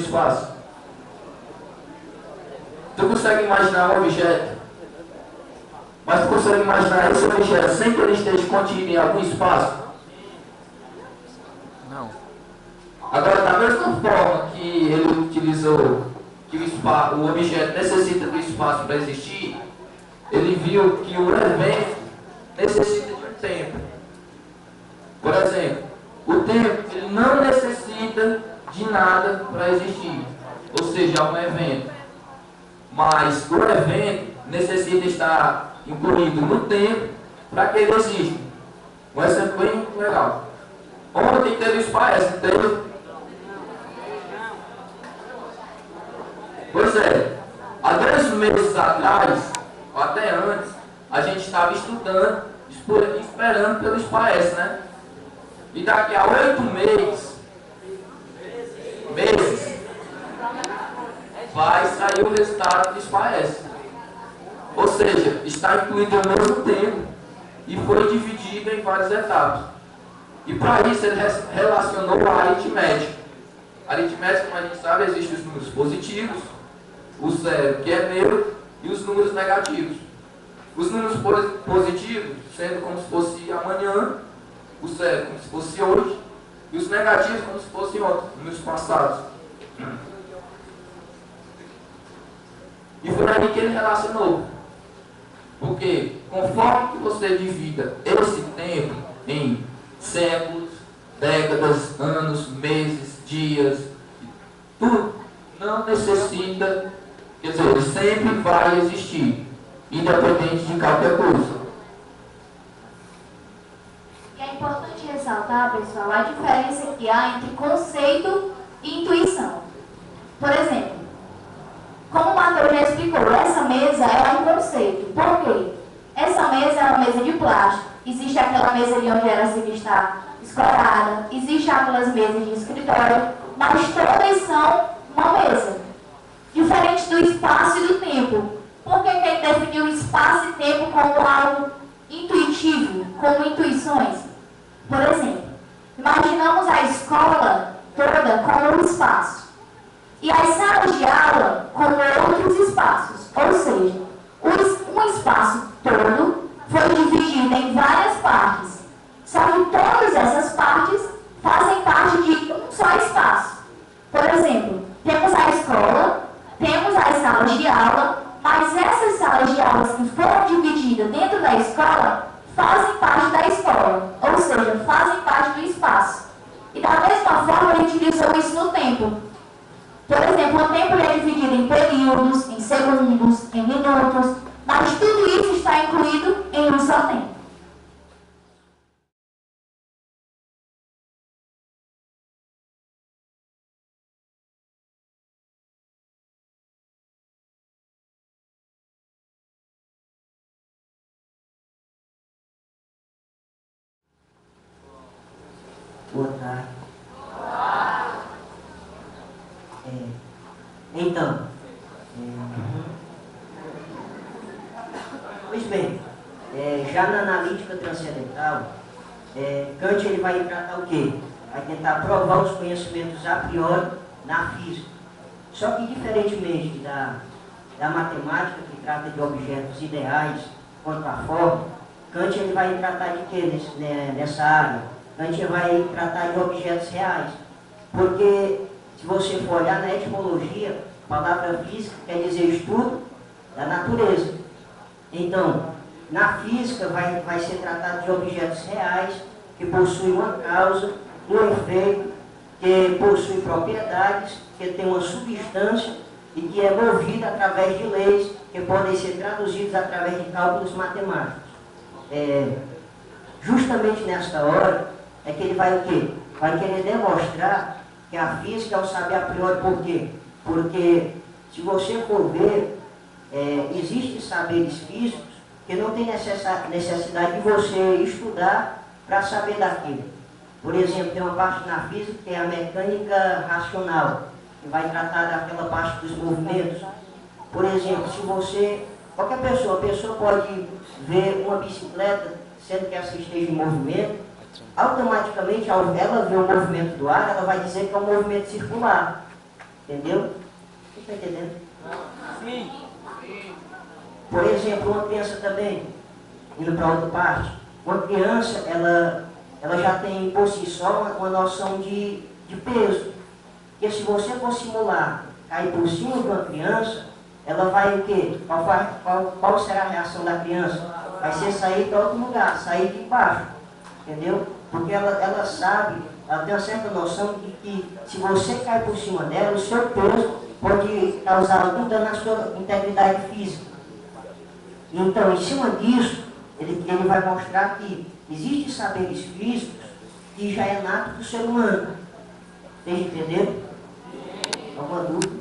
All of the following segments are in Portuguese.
espaço? Tu consegue imaginar um objeto? Mas tu consegue imaginar esse objeto sem que ele esteja contido em algum espaço? Não. Agora, da mesma forma que ele utilizou que o objeto necessita do espaço para existir, ele viu que o evento necessita de um tempo. Por exemplo, o tempo ele não necessita de nada para existir, ou seja, um evento. Mas o evento necessita estar incluído no tempo para que ele exista. Um exemplo bem legal. Ontem teve espaço, teve? Pois é, há 2 meses atrás, ou até antes, a gente estava estudando, esperando pelo espaço, né? E daqui a 8 meses, vai sair o resultado do espaço. Ou seja, está incluído ao mesmo tempo e foi dividido em várias etapas. E para isso ele relacionou a aritmética. A aritmética, como a gente sabe, existem os números positivos, o zero, que é neutro, e os números negativos. Os números positivos, sendo como se fosse amanhã, o zero como se fosse hoje, e os negativos como se fossem ontem, nos passados. E foi aí que ele relacionou. Porque conforme que você divida esse tempo em séculos, décadas, anos, meses, dias, tudo não necessita, quer dizer, ele sempre vai existir, independente de qualquer coisa. E é importante ressaltar, pessoal, a diferença que há entre conceito e intuição. Por exemplo, como o Matheus já explicou, essa mesa é um conceito. Por quê? Essa mesa é uma mesa de plástico. Existe aquela mesa ali onde ela se está escorada, existe aquelas mesas de escritório, mas todas são uma mesa. Diferente do espaço e do tempo. Por que ele definiu espaço e tempo como algo intuitivo, como intuições? Por exemplo, imaginamos a escola toda como um espaço. E as salas de aula como outros espaços. Ou seja, um espaço todo foi dividido em várias partes. Só que todas essas partes fazem parte de um só espaço. Por exemplo, temos a escola, temos as salas de aula, mas essas salas de aulas que foram divididas dentro da escola fazem parte da escola. Ou seja, fazem parte do espaço. E da mesma forma ele utilizou isso no tempo. Por exemplo, o tempo é dividido em períodos, em segundos, em minutos, mas tudo isso está incluído em um só tempo. Boa tarde. Então, pois bem, já na analítica transcendental, Kant ele vai tratar o quê? Vai tentar provar os conhecimentos a priori na física. Só que diferentemente da matemática, que trata de objetos ideais quanto à forma, Kant ele vai tratar de quê nessa área? Kant vai tratar de objetos reais. Porque se você for olhar na etimologia, a palavra física quer dizer estudo da natureza. Então, na física vai ser tratado de objetos reais que possuem uma causa, um efeito, que possuem propriedades, que tem uma substância e que é movida através de leis que podem ser traduzidas através de cálculos matemáticos. Justamente nesta hora é que ele vai o quê? Vai querer demonstrar que a física é o saber a priori. Por quê? Porque, se você for ver, existem saberes físicos que não tem necessidade de você estudar para saber daquilo. Por exemplo, tem uma parte na física que é a mecânica racional, que vai tratar daquela parte dos movimentos. Por exemplo, se você, qualquer pessoa, a pessoa pode ver uma bicicleta, sendo que essa esteja em movimento, automaticamente, ao ela ver o movimento do ar, ela vai dizer que é um movimento circular. Entendeu? Você está entendendo? Sim. Por exemplo, uma criança também, indo para outra parte, uma criança, ela já tem por si só uma noção de peso. Porque se você for simular cair por cima de uma criança, ela vai o quê? Qual será a reação da criança? Vai ser sair para outro lugar, sair de baixo. Entendeu? Porque ela sabe, ela tem uma certa noção de que se você cair por cima dela, o seu peso pode causar algum dano na sua integridade física. Então, em cima disso, ele vai mostrar que existem saberes físicos que já é nato do ser humano. Vocês entenderam? Alguma dúvida?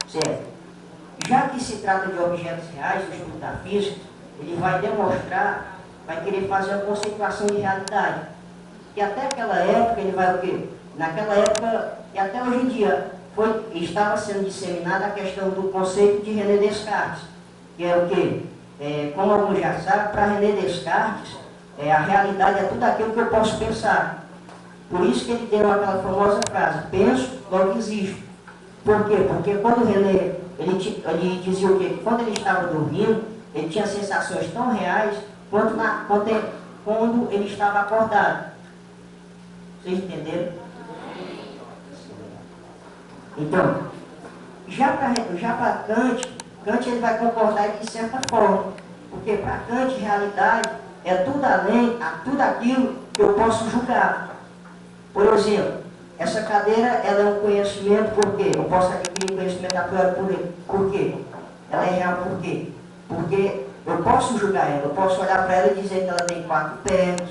Certo. Já que se trata de objetos reais, o estudo da física, ele vai demonstrar, vai querer fazer uma conceituação de realidade. E até aquela época, ele vai o quê? Naquela época, e até hoje em dia, estava sendo disseminada a questão do conceito de René Descartes, que é o quê? Como alguns já sabem, para René Descartes, a realidade é tudo aquilo que eu posso pensar. Por isso que ele deu aquela famosa frase, penso, logo existo. Por quê? Porque quando René, ele dizia o quê? Quando ele estava dormindo, ele tinha sensações tão reais quanto quando ele estava acordado. Vocês entenderam? Então, já para Kant ele vai concordar de certa forma. Porque para Kant, realidade é tudo além, tudo aquilo que eu posso julgar. Por exemplo, essa cadeira, ela é um conhecimento por quê? Eu posso adquirir um conhecimento a priori por quê? Ela é real por quê? Porque eu posso julgar ela, eu posso olhar para ela e dizer que ela tem 4 pernas,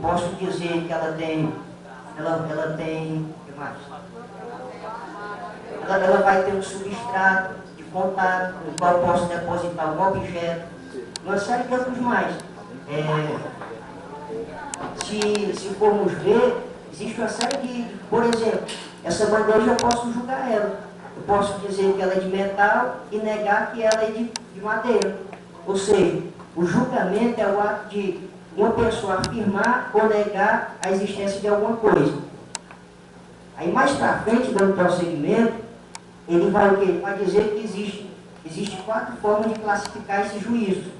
posso dizer que ela tem, o que mais? Ela vai ter um substrato de contato, no qual eu posso depositar um objeto, uma série de outros mais. Se formos ver, existe uma série de, por exemplo, essa bandeja eu posso julgar ela. Eu posso dizer que ela é de metal e negar que ela é de madeira. Ou seja, o julgamento é o ato de uma pessoa afirmar ou negar a existência de alguma coisa. Aí mais para frente, dando prosseguimento, ele vai o quê? Ele vai dizer que existe 4 formas de classificar esse juízo,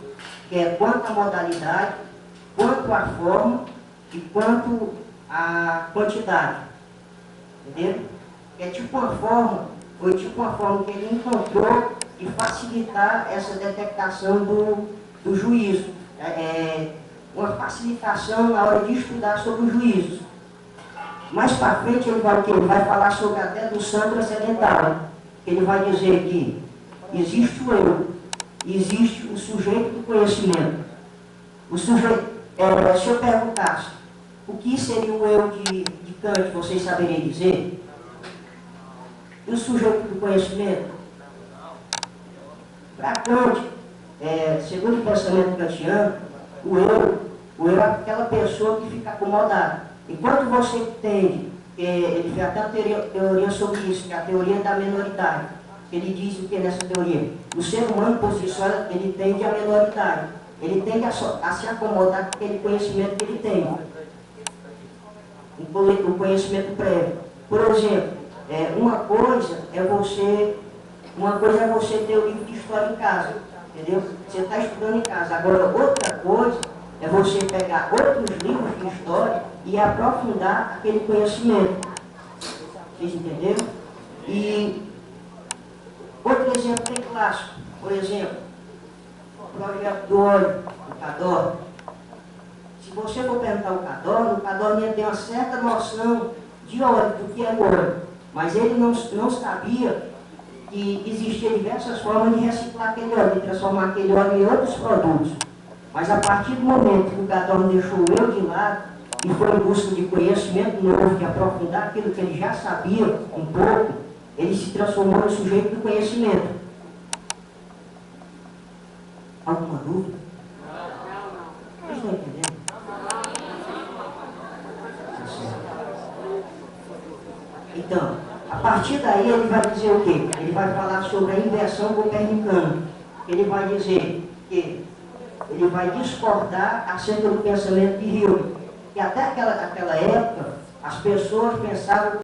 que é quanto à modalidade, quanto à forma e quanto à quantidade. Entendeu? É tipo uma forma, foi tipo uma forma que ele encontrou de facilitar essa detectação do juízo. Uma facilitação na hora de estudar sobre os juízos. Mais para frente ele vai o quê? Ele vai falar sobre a dedução transcendental. Ele vai dizer que existe o eu, existe o sujeito do conhecimento. O sujeito, se eu perguntasse o que seria o eu de Kant, vocês saberiam dizer? E o sujeito do conhecimento? Para Kant, segundo o pensamento kantiano, o eu é aquela pessoa que fica acomodada. Enquanto você entende, ele fez até uma teoria sobre isso, que é a teoria da menoridade. Ele diz o que nessa teoria? O ser humano, por si só, ele tende à menoridade. Ele tende a se acomodar com aquele conhecimento que ele tem. O conhecimento prévio. Por exemplo, uma coisa é você ter o livro de história em casa. Entendeu? Você está estudando em casa. Agora, outra coisa é você pegar outros livros de história e aprofundar aquele conhecimento. Vocês entenderam? E outro exemplo bem clássico, por exemplo, o projeto do óleo, o Cador. Se você for perguntar o Cador tem uma certa noção de óleo, do que é óleo, mas ele não sabia que existiam diversas formas de reciclar aquele óleo, de transformar aquele óleo em outros produtos. Mas a partir do momento que o Cador deixou o eu de lado e foi em busca de conhecimento novo, de aprofundar aquilo que ele já sabia um pouco, ele se transformou no sujeito do conhecimento. Alguma dúvida? Vocês estão entendendo? Então, a partir daí ele vai dizer o quê? Ele vai falar sobre a inversão copernicana. Ele vai dizer que ele vai discordar acerca do pensamento de Hilbert. Que até aquela época, as pessoas pensavam